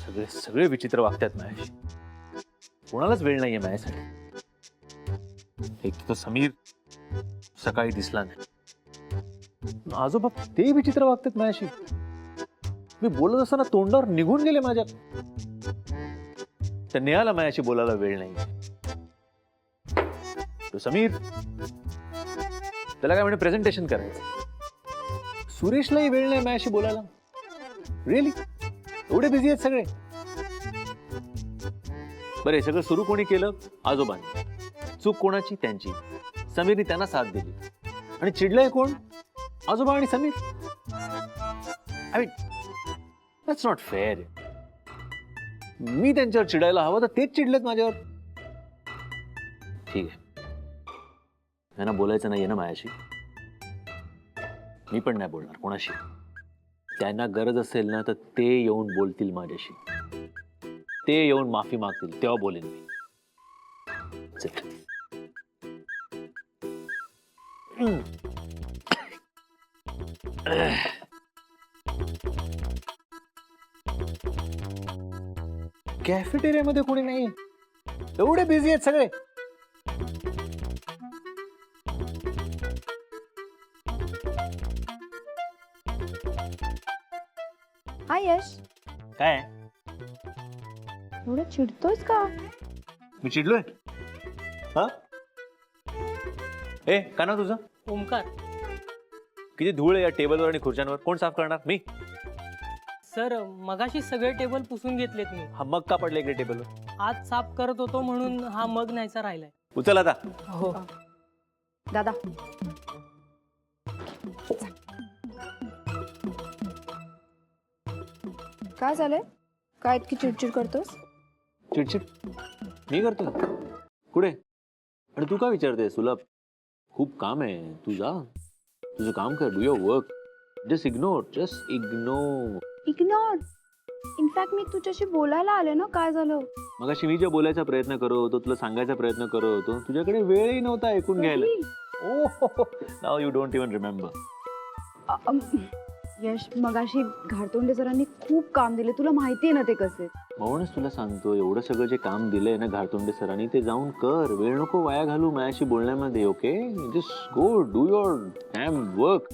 सगळे सगळे विचित्र वागतात माझ्याशी. कोणालाच वेळ नाहीये माझ्यासाठी. एक तर समीर सकाळी दिसला नाही. आजोबा ते विचित्र वागतात माझ्याशी. मी बोलत असताना तोंडावर निघून गेले माझ्या. तर नेहाला माझ्याशी बोलायला वेळ नाही. तो समीर त्याला काय म्हणे प्रेझेंटेशन करायचं. सुरेशलाही वेळ नाही माझ्याशी बोलायला. रिअली एवढे बिझी आहेत सगळे. बरं हे सगळं सुरू कोणी केलं? आजोबांनी. चूक कोणाची? त्यांची. समीरने त्यांना साथ दिली. आणि चिडलंय कोण? आजोबा आणि Sameer. I mean that's not fair. मी त्यांच्यावर चिडायला हवं तर तेच चिडलेत माझ्यावर. ठीक आहे, त्यांना बोलायचं नाहीये ना माझ्याशी. मी पण नाही बोलणार कोणाशी. त्यांना गरज असेल ना तर ते येऊन बोलतील माझ्याशी. ते येऊन माफी मागतील तेव्हा बोलेन मी. चल. कॅफेटेरियामध्ये कोणी नाही. एवढे बिझी आहेत सगळे. हाय यश, काय एवढं चिडतोयस का? मी चिडलोय? हा ए का ना तुझं? ओमकार किती धूळ आहे या टेबलवर आणि खुर्च्यांवर. कोण साफ करणार? मी. सर, मगाशी सगळे टेबल पुसून घेतलेत मी. हा मग का पडले इकडे टेबलवर? आज साफ करत होतो म्हणून हा मग न्यायचा राहिलाय. उचल आता. हो. दादा काय झालंय? काय इतकी चिडचिड करतोस? चिडचिड मी करतो कुठे? आणि तू का विचारते? तुला खूप काम आहे. तू जा, तुझं काम कर. Do your work. Just ignore. Ignore? In fact मी तुझ्याशी बोलायला आले ना. काय झालं? मगाशी मी जे बोलायचा प्रयत्न करत होतो, तुला सांगायचा प्रयत्न करत होतो, तुझ्याकडे वेळही नव्हता ऐकून घ्यायला. Oh, now you don't even remember. Yash, मगाशी घारतोंडे सरांनी खूप काम दिले. तुला माहितीये ना ते कसे. म्हणूनच तुला सांगतो, एवढं सगळं जे काम दिलंय ना घारतोंडे सरांनी, ते जाऊन कर. वेळ नको वाया घालू माझ्याशी बोलण्यामध्ये. Okay, just go do your damn work.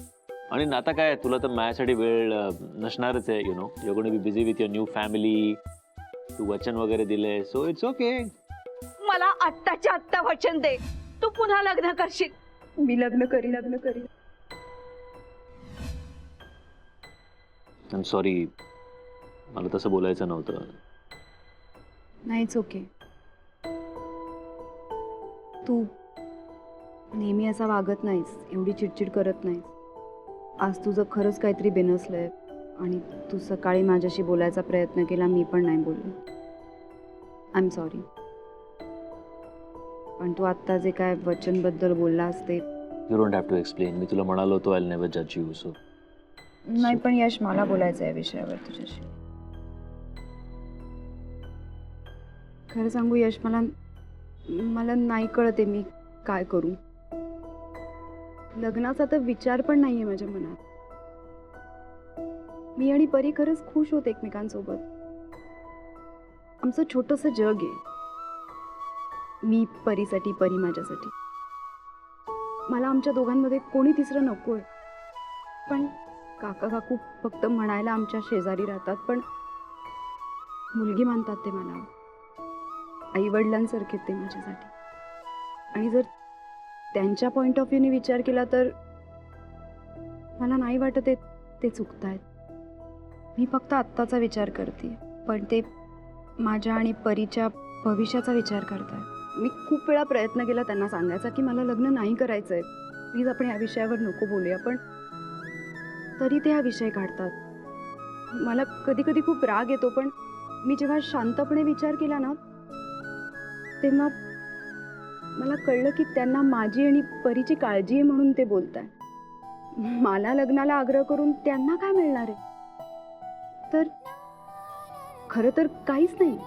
आणि आता काय, तुला तर माझ्यासाठी वेळ नसणारच आहे. You know, you are going to be busy with your new family. तू वचन वगैरे दिलंय, सो इट्स ओके. मला आत्ताच्या आत्ता वचन दे, तू पुन्हा लग्न करशील. मी लग्न करी. आय एम सॉरी, मला तसं बोलायचं नव्हतं. नाहीच ओके. तू नेहमी असा वागत नाहीस, एवढी चिडचिड करत नाहीस. आज तुझं खरंच काहीतरी बेनसलंय आणि तू सकाळी माझ्याशी बोलायचा प्रयत्न केला, मी पण नाही बोललो. I am sorry. पण तू आत्ता जे काय वचनबद्दल बोललास ते. You don't have to explain. मी तुला म्हणालो होतो आय विल नेव्हर जज यू. सो नाही, पण यश, मला बोलायचं आहे या विषयावर तुझ्याशी. खरं सांगू यश, मला नाही कळत आहे मी काय करू. लग्नाचा तर विचार पण नाहीये माझ्या मनात. मी आणि परी खरंच खुश होते एकमेकांसोबत. आमचं छोटंसं जग आहे. मी परीसाठी, परी माझ्यासाठी. मला आमच्या दोघांमध्ये कोणी तिसरं नकोय. पण काका काकू फक्त म्हणायला आमच्या शेजारी राहतात, पण मुलगी मानतात ते मला. आई वडिलांसारखे ते माझ्यासाठी. आणि जर त्यांच्या पॉइंट ऑफ व्ह्यूने विचार केला तर मला नाही वाटत ते चुकतायत. मी फक्त आत्ताचा विचार करते, पण ते माझ्या आणि परीच्या भविष्याचा विचार करतायत. मी खूप वेळा प्रयत्न केला त्यांना सांगायचा की मला लग्न नाही करायचंय, प्लीज आपण या विषयावर नको बोलूया, पण तरी ते हा विषय काढतात. मला कधी कधी खूप राग येतो, पण मी जेव्हा शांतपणे विचार केला ना तेव्हा मला कळलं की त्यांना माझी आणि परीची काळजी आहे म्हणून ते बोलताय. मला लग्नाला आग्रह करून त्यांना काय मिळणार आहे? तर खरं तर काहीच नाही.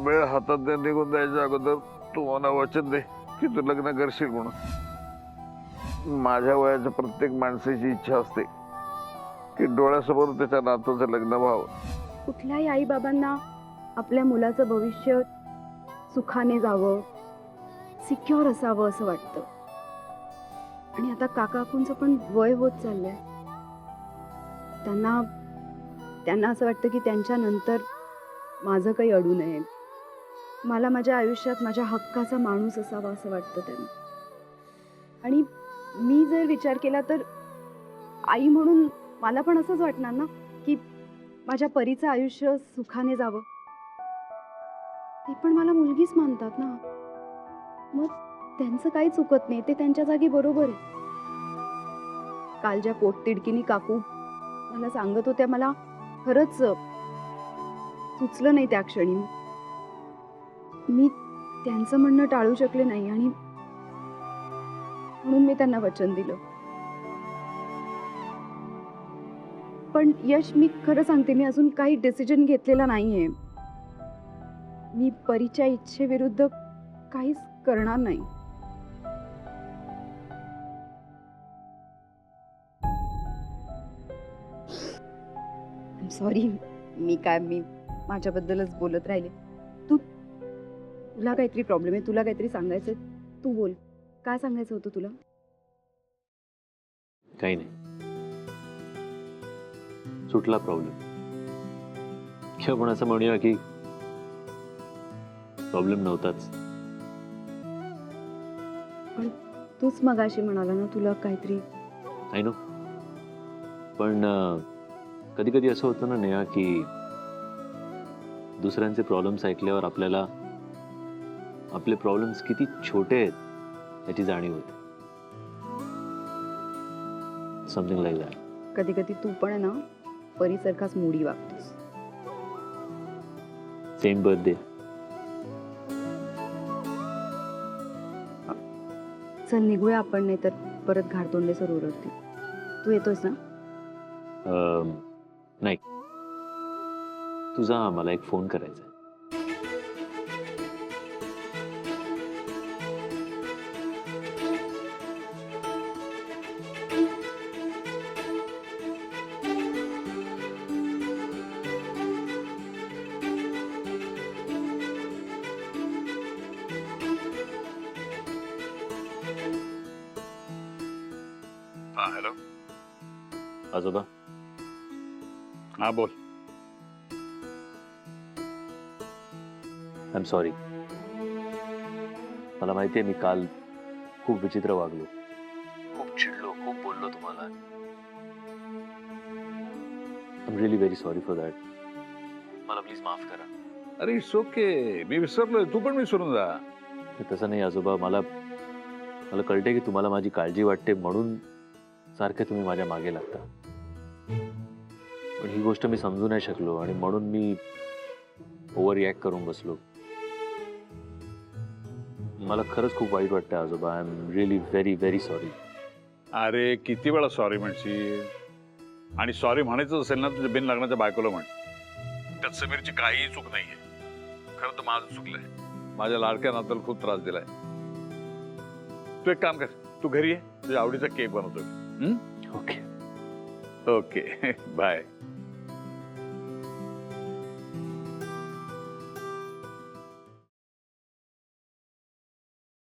वेळ हातात निघून जायच्या अगोदर तू मला वचन दे की तू लग्न करशील म्हणून. माझ्या वयाच्या प्रत्येक माणसाची इच्छा असते की डोळ्यासमोर त्याच्या नातूचं लग्न व्हावं. कुठल्याही आईबाबांना आपल्या मुलाचं भविष्य सुखाने जावं, सिक्युअर असावं असं वाटतं. आणि आता काकाकूंचं पण वय होत चाललंय. त्यांना असं वाटतं की त्यांच्या नंतर माझं काही अडू नये. मला माझ्या आयुष्यात माझ्या हक्काचा माणूस असावा असं वाटतं त्यांना. आणि मी जर विचार केला तर आई म्हणून मला पण असंच वाटणार ना की माझ्या परीचं आयुष्य सुखाने जावं. ते पण मला मुलगीच मानतात ना. मग त्यांचं काही चुकत नाही, ते त्यांच्या जागी बरोबर आहे. काल ज्या पोटतिडकीनी काकू मला सांगत होत्या, मला खरंच सुचलं नाही त्या क्षणी. मी त्यांचं म्हणणं टाळू शकले नाही आणि म्हणून मी त्यांना वचन दिलं. पण यश, मी खरं सांगते, मी अजून काही डिसिजन घेतलेला नाहीये. मी परीच्या इच्छेविरुद्ध काहीच करणार नाही. सॉरी, मी माझ्याबद्दलच बोलत राहिले. तुला काहीतरी प्रॉब्लेम आहे, तुला काहीतरी सांगायचंय, तू बोल. काय सांगायचं होतं तुला? काही नाही, सुटला प्रॉब्लेम. किंवा आपण असं म्हणूया की प्रॉब्लेम नव्हताच. तूच मगाशी म्हणाला ना तुला काहीतरी. आय नो, पण कधी कधी असं होतं ना नेहा की दुसऱ्यांचे प्रॉब्लेम्स ऐकल्यावर आपल्याला आपले प्रॉब्लेम्स किती छोटे आहेत याची जाणीव होते. Something like that. कधी कधी तू पण आहे ना परीसारखाच मोडी वागतोस. Same birthday. चल निघूया आपण, नाही तर परत घाडतोंडे सर ओरडतील. तू येतोस ना? नाही, तुझा मला एक फोन करायचा आहे. हॅलो. आजोबा, हा बोल. I am sorry. मला माहिती आहे मी काल खूप विचित्र वागलो, खूप चिडलो, खूप बोललो तुम्हाला. I am really very sorry for that. मला प्लीज माफ करा. अरे इट्स ओके, मी विसरलोय, तू पण विसरून जा. तसं नाही आजोबा, मला कळते की तुम्हाला माझी काळजी वाटते म्हणून सारखे तुम्ही माझ्या मागे लागता. पण ही गोष्ट मी समजू नाही शकलो आणि म्हणून मी ओव्हर रिॲक्ट करून बसलो. मला खरंच खूप वाईट वाटतं आजोबा. I am really very very sorry. अरे किती वेळा सॉरी म्हणशील? आणि सॉरी म्हणायचं असेल ना तुझ्या बिन लग्नाच्या बायकोला म्हण. त्यात समीरची काहीही चूक नाहीये. खरं तर माझं चुकलंय. माझ्या लाडक्या नात्याला खूप त्रास दिलाय. तू एक काम कर, तू घरी ये, तुझ्या आवडीचा केक बनवतो. Okay okay bye.